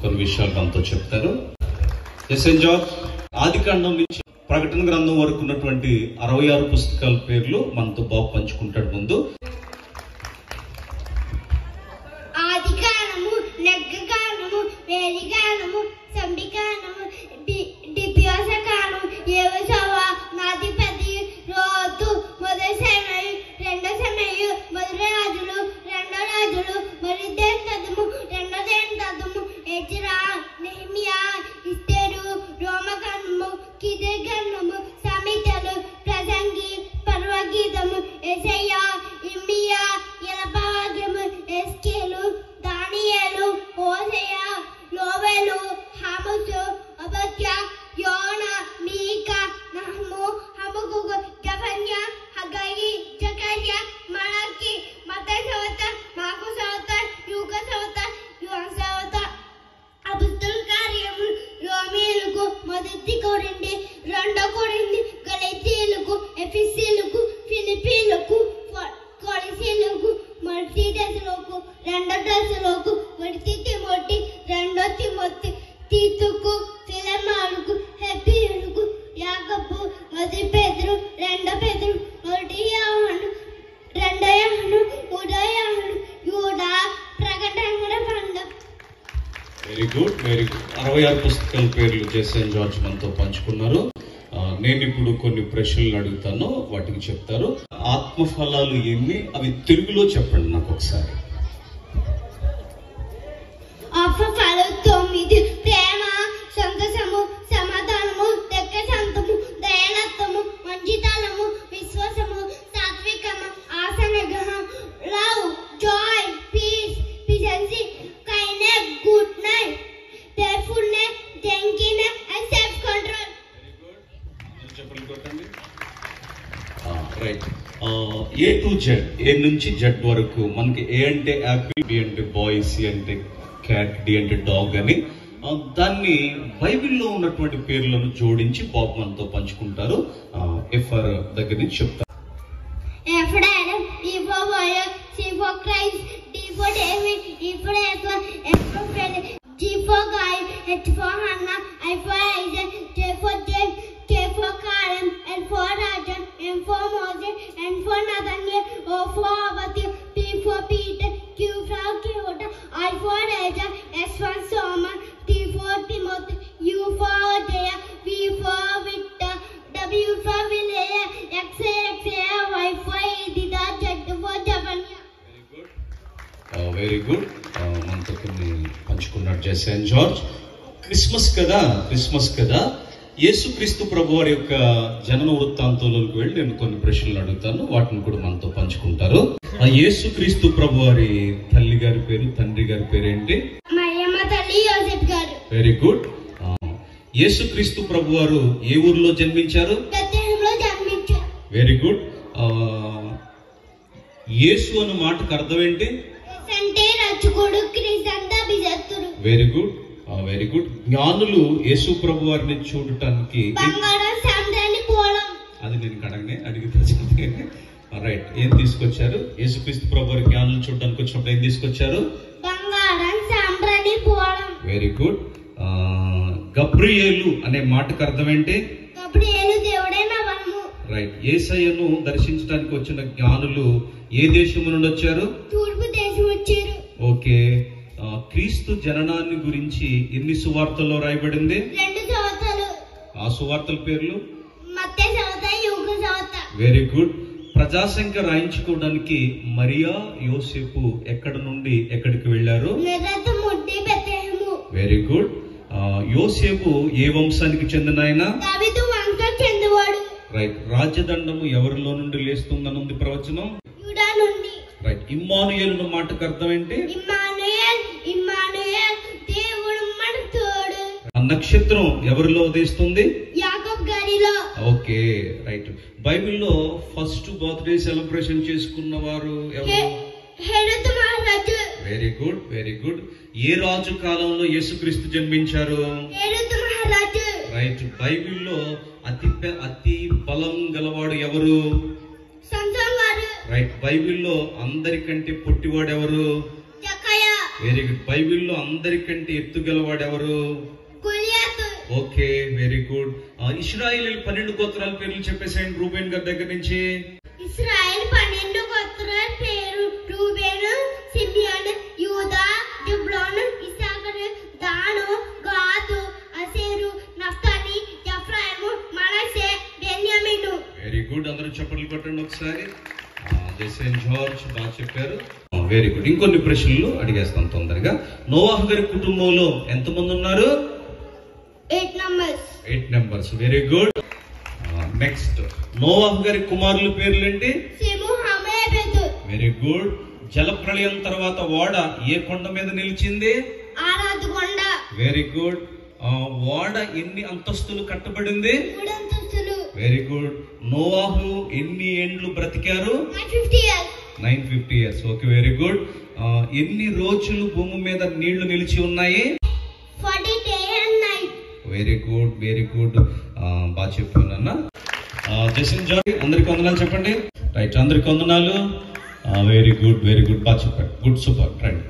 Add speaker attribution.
Speaker 1: కొన్ని విషయాలు మనతో చెప్తారు. ఎస్ఎన్ జార్జ్ ఆదికాండం నుంచి ప్రకటన గ్రంథం వరకు ఉన్నటువంటి 66 పుస్తకాల పేర్లు మనతో బాబు పంచుకుంటాడు. ముందు
Speaker 2: ఆదికాండము, లెక్కకాండము, వేదికాండము, సంబికాండము, దివ్యోసకాండము, యేహోషువ, నాధిపతి, రోతు, మొదటి సమయము, రెండో సమయము, మొదటి రాజులు, రెండో రాజులు, మొదటి గ్రంథము, రెండో గ్రంథము, ఎజ్రా, నెహెమియా, ఎస్తేరు, రోమకాండము, కీర్తనలు, సామెతలు, ప్రసంగి, పర్వగీతము, యెషయా, ఇర్మీయా, యెరబాయము, ఎస్కేలు, దానియేలు, హోషేయ, యోవేలు, ఆమోసు, ఓబద్యా, యోనా, మీకా, నహము, హబక్కుకు, జెఫన్యా, హగ్గయి, జకర్యా, మలాకి, మత్తయి సవత, మార్కు సవత, లూకా సవత, యోహాను సవత, అపోస్తలుల కార్యములు, రోమీయులకు, మొదటి కొరింథీ, రెండో కొరింథీ, గలతీయులకు, ఎఫెసీయులకు, ఫిలిప్పీయులకు, కొలస్సీయులకు, మొదటి దశలోకు, రెండో దశలోకు, మొదటి తిమోతి, రెండో తిమోతి, తీతుకు, ఫిలెమోనుకు, హెబ్రీయులకు, యాకోబు, మొదటి పేతురు, రెండో పేతురు, మొదటి యోహాను, రెండో యోహాను, మూడో యోహాను, యూదా, ప్రకటన గ్రంథం.
Speaker 1: Very good, very good. 66 పుస్తకాల పేర్లు ఎస్ఎన్ జార్జ్ మనతో పంచుకున్నారు. నేను ఇప్పుడు కొన్ని ప్రశ్నలు అడుగుతాను, వాటికి చెప్తారు. ఆత్మఫలాలు ఎన్ని, అవి తెలుగులో చెప్పండి నాకు ఒకసారి.
Speaker 2: ఆత్మఫలాలు 9: ప్రేమ, సంతోషము, సమాధానము, దీర్ఘశాంతము, దయాళత్వము, మంచితనము, విశ్వాసము, సాత్వికము, ఆశానిగ్రహం, love, joy, peace, patience, kindness, goodness, faithfulness, gentleness and self control.
Speaker 1: చెప్పండి కొట్టండి. Right. A to Z, A నుంచి జెడ్ వరకు మనకి ఏ అంటే యాపిల్, బి అంటే బాయ్, సి అంటే క్యాట్, డి అంటే డాగ్ అని దాన్ని బైబిల్లో ఉన్నటువంటి పేర్లను జోడించి బాబు మనతో పంచుకుంటారు. ఎఫ్ఆర్ దగ్గర నుంచి చెప్తారు.
Speaker 2: A for Adam, B for warrior, C for Christ, D for David, E for Edward, F for Fred, G for Guy, H for Hannah, I for Isaac, J for James, K for Karen, L for Raja, M for Moses, N for Nathaniel, O for Obadiah, P for Peter, Q for Kyoto, I for Raja, S for Solomon, T for Timothy, U for Hosea, V for Victor, W for William, X Y for Edita, Z for Javanya.
Speaker 1: Very good. మనతో కొన్ని పంచుకున్నాడు SN George. Christmas కదా, యేసుక్రీస్తు ప్రభు వారి యొక్క జనన వృత్తాంతంలోకి వెళ్ళి నేను కొన్ని ప్రశ్నలు అడుగుతాను, వాటిని కూడా మనతో పంచుకుంటారు. ఆ యేసుక్రీస్తు ప్రభు వారి తల్లి గారి పేరు, తండ్రి గారి పేరు ఏంటి?
Speaker 2: మరియమ్మ తల్లి, యోసేపు గారు.
Speaker 1: Very good. యేసుక్రీస్తు ప్రభు వారు ఏ ఊరిలో జన్మించారు?
Speaker 2: బెత్లెహేంలో జన్మించారు.
Speaker 1: Very good. యేసు అన్న మాటకు అర్థం ఏంటి?
Speaker 2: అంటే రక్షకుడు, క్రీస్తు అంటే అభిషక్తుడు.
Speaker 1: Very good, very good. జ్ఞానులు యేసు ప్రభు వారిని చూడటానికి
Speaker 2: బంగారం, సాంబ్రాణి, పూలం.
Speaker 1: అది నేను అడిగితే రైట్. ఏం తీసుకొచ్చారు? యేసుక్రీస్తు ప్రభు వారి జ్ఞానులు చూడడానికి వచ్చినప్పుడు ఏం తీసుకొచ్చారు?
Speaker 2: బంగారం, సాంబ్రాణి, పూలం.
Speaker 1: Very good. గబ్రియేలు అనే మాటకు అర్థం ఏంటి?
Speaker 2: గబ్రియేలు దేవుడైన వరము.
Speaker 1: రైట్. యేసయ్యను దర్శించడానికి వచ్చిన జ్ఞానులు ఏ దేశం నుండి వచ్చారు?
Speaker 2: తూర్పు దేశం వచ్చారు.
Speaker 1: ఓకే. క్రీస్తు జననాన్ని గురించి ఎన్ని సువార్తల్లో రాయబడింది?
Speaker 2: 2 సువార్తలు.
Speaker 1: ఆ సువార్తల పేర్లు?
Speaker 2: మత్తయి సువార్త, యూదా సువార్త.
Speaker 1: Very good. ప్రజాసంఖ్య రాయించుకోవడానికి మరియా, యోసేపు ఎక్కడ నుండి ఎక్కడికి వెళ్ళారు?
Speaker 2: బెత్లెహేము.
Speaker 1: Very good. యోసేపు ఏ వంశానికి చెందిన ఆయన?
Speaker 2: దావీదు వంశం చెందినవాడు.
Speaker 1: రైట్. రాజదండము ఎవరిలో నుండి లేస్తుందని ఉంది ప్రవచనం?
Speaker 2: యూదా నుండి.
Speaker 1: రైట్. ఇమ్మానుయేలు మాటకు అర్థం ఏంటి?
Speaker 2: ఇమ్మానుయేల్ దేవుడు మనకు తోడు.
Speaker 1: ఆ నక్షత్రం ఎవరిలో ఉదయిస్తుంది?
Speaker 2: యాకోబు గారిలో.
Speaker 1: Okay, right. బైబిల్లో ఫస్ట్ బర్త్డే సెలబ్రేషన్ చేసుకున్న వారు ఎవరు?
Speaker 2: హెరోదు మహారాజు.
Speaker 1: Very good, very good. ఏ రాజు కాలంలో యేసుక్రీస్తు జన్మించారు?
Speaker 2: హెరోదు మహారాజు.
Speaker 1: రైట్. బైబిల్లో అతి బలం గలవాడు ఎవరు?
Speaker 2: సంసోను గారు.
Speaker 1: రైట్. బైబిల్లో అందరికంటే పొట్టివాడు ఎవరు?
Speaker 2: జక్కయ్య.
Speaker 1: Very good. బైబిల్లో అందరికంటే ఎత్తుగలవాడు ఎవరు?
Speaker 2: గొలియాతు.
Speaker 1: Okay, very good. ఇశ్రాయేలు 12 గోత్రాల పేర్లు చెప్పేసేయండి రూబేన్ గారి దగ్గర నుంచి.
Speaker 2: ఇశ్రాయేల్ 12 గోత్రాల పేరు: రూబేను, సిమియోను, యూదా, జెబూలూను, ఇస్సాకరు, దాను, గాదు, ఆషేరు, నఫ్తాలి, ఎఫ్రాయిము, మనష్షే, బెన్యామీను.
Speaker 1: Very good. అందరూ చప్పట్లు కొట్టండి ఒకసారి. సెయింట్ జార్జ్ బాగా చెప్పారు. Very good. ఇంకొన్ని ప్రశ్నలు అడిగేస్తాం తొందరగా. నోవాహు గారి కుటుంబంలో ఎంతమంది ఉన్నారు?
Speaker 2: 8 members.
Speaker 1: 8 members. Very good. Next, నోవాహు గారి కుమారుల పేర్లు ఏంటి?
Speaker 2: షేము, హాము, యెఫెతు.
Speaker 1: Very good. జలప్రళయం తర్వాత ఓడ ఏ కొండ మీద నిలిచింది?
Speaker 2: ఆరాధ కొండ.
Speaker 1: Very good. ఓడ ఎన్ని అంతస్తులు కట్టబడింది?
Speaker 2: 3 అంతస్తులు.
Speaker 1: Very good. నోవాహు ఎన్ని ఏండ్లు బ్రతికారు?
Speaker 2: 950 years.
Speaker 1: 950 years. Okay, very good. ఎన్ని రోజులు భూమి మీద నీళ్లు నిలిచి ఉన్నాయి?
Speaker 2: 40 days and night.
Speaker 1: Very good, very good. బాగా చెప్పానన్నా. జసింట్ జాయ్, అందరికి వందనాలు చెప్పండి. రైట్, అందరికి వందనాలు. Very good, very good. బాగా చెప్పారు. Good, super. రైట్.